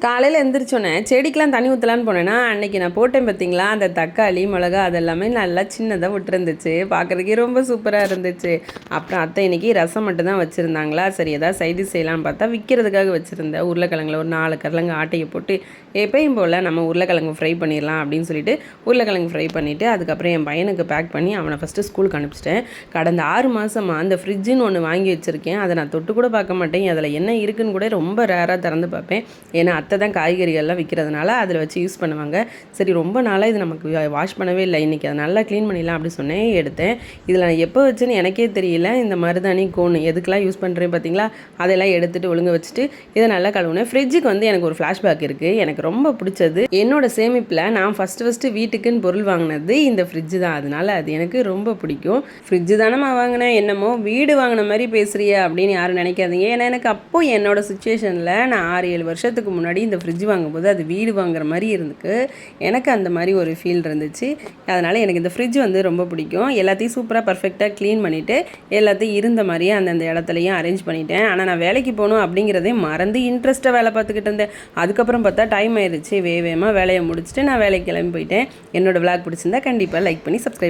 காலையில் எந்திரிச்சோன்னே செடிக்கெலாம் தண்ணி ஊற்றலான்னு போனேன்னா அன்றைக்கி நான் போட்டேன் பார்த்தீங்களா, அந்த தக்காளி மிளகா அதெல்லாமே நல்லா சின்னதாக விட்டுருந்துச்சு. பார்க்குறதுக்கே ரொம்ப சூப்பராக இருந்துச்சு. அப்புறம் அத்தை இன்றைக்கி ரசம் மட்டும் தான் வச்சுருந்தாங்களா, சரி எதாவது சைடு செய்யலான்னு பார்த்தா விற்கிறதுக்காக வச்சுருந்தேன். உருளைக்கிழங்குல ஒரு 4 கரலங்க ஆட்டையை போட்டு எப்பயும் போல் நம்ம உருளைக்கிழங்கு ஃப்ரை பண்ணிடலாம் அப்படின்னு சொல்லிட்டு உருளைக்கிழங்கு ஃப்ரை பண்ணிவிட்டு அதுக்கப்புறம் என் பையனுக்கு பேக் பண்ணி அவனை ஃபஸ்ட்டு ஸ்கூலுக்கு அனுப்பிச்சிட்டேன். கடந்த 6 மாதமாக அந்த ஃப்ரிட்ஜுன்னு ஒன்று வாங்கி வச்சுருக்கேன். அதை நான் தொட்டு கூட பார்க்க மாட்டேன். அதில் என்ன இருக்குன்னு கூட ரொம்ப ரேராக திறந்து பார்ப்பேன். ஏன்னா அத்தை தான் காய்கறிகள்லாம் விற்கிறதுனால அதில் வச்சு யூஸ் பண்ணுவாங்க. சரி ரொம்ப நாளாக இது நமக்கு வாஷ் பண்ணவே இல்லை, இன்றைக்கி அதை நல்லா க்ளீன் பண்ணிடலாம் அப்படி சொன்னேன். எடுத்தேன். இதில் நான் எப்போ வச்சுன்னு எனக்கே தெரியல. இந்த மருதாணி கோன் எதுக்கெலாம் யூஸ் பண்ணுறேன் பார்த்தீங்களா, அதெல்லாம் எடுத்துகிட்டு ஒழுங்கு வச்சுட்டு இதை நல்லா கழுவுனேன். ஃப்ரிட்ஜுக்கு வந்து எனக்கு ஒரு ஃப்ளாஷ்பேக் இருக்குது. எனக்கு ரொம்ப பிடிச்சது, என்னோடய சேமிப்பில் நான் ஃபஸ்ட்டு வீட்டுக்குன்னு பொருள் வாங்கினது இந்த ஃப்ரிட்ஜு தான். அதனால் அது எனக்கு ரொம்ப பிடிக்கும். ஃப்ரிட்ஜு தானேம்மா வாங்கினேன், என்னமோ வீடு வாங்கின மாதிரி பேசுகிறிய அப்படின்னு யாரும் நினைக்காதீங்க. ஏன்னா எனக்கு அப்போது என்னோடய சுச்சுவேஷனில் நான் 6-7 வருஷத்துக்கு முன்னாடி இந்த ஃப்ரிட்ஜ் வாங்கும்போது அது வீடு வாங்குற மாதிரி இருந்துக்கு. எனக்கு அந்த மாதிரி ஒரு ஃபீல் இருந்துச்சு. அதனால் எனக்கு இந்த ஃப்ரிட்ஜ் வந்து ரொம்ப பிடிக்கும். எல்லாத்தையும் சூப்பராக பர்ஃபெக்டாக க்ளீன் பண்ணிவிட்டு எல்லாத்தையும் இருந்த மாதிரியே அந்தந்த இடத்துலையும் அரேஞ்ச் பண்ணிட்டேன். ஆனால் நான் வேலைக்கு போகணும் அப்படிங்கிறதே மறந்து இன்ட்ரெஸ்ட்டாக வேலை பார்த்துக்கிட்டு இருந்தேன். அதுக்கப்புறம் பார்த்தா டைம் ஆயிடுச்சு. வேகமாக வேலையை முடிச்சுட்டு நான் வேலைக்கு கிளம்பி போயிட்டேன். என்னோடய விளாக் பிடிச்சிருந்தா கண்டிப்பாக லைக் பண்ணி சப்ஸ்கிரைப்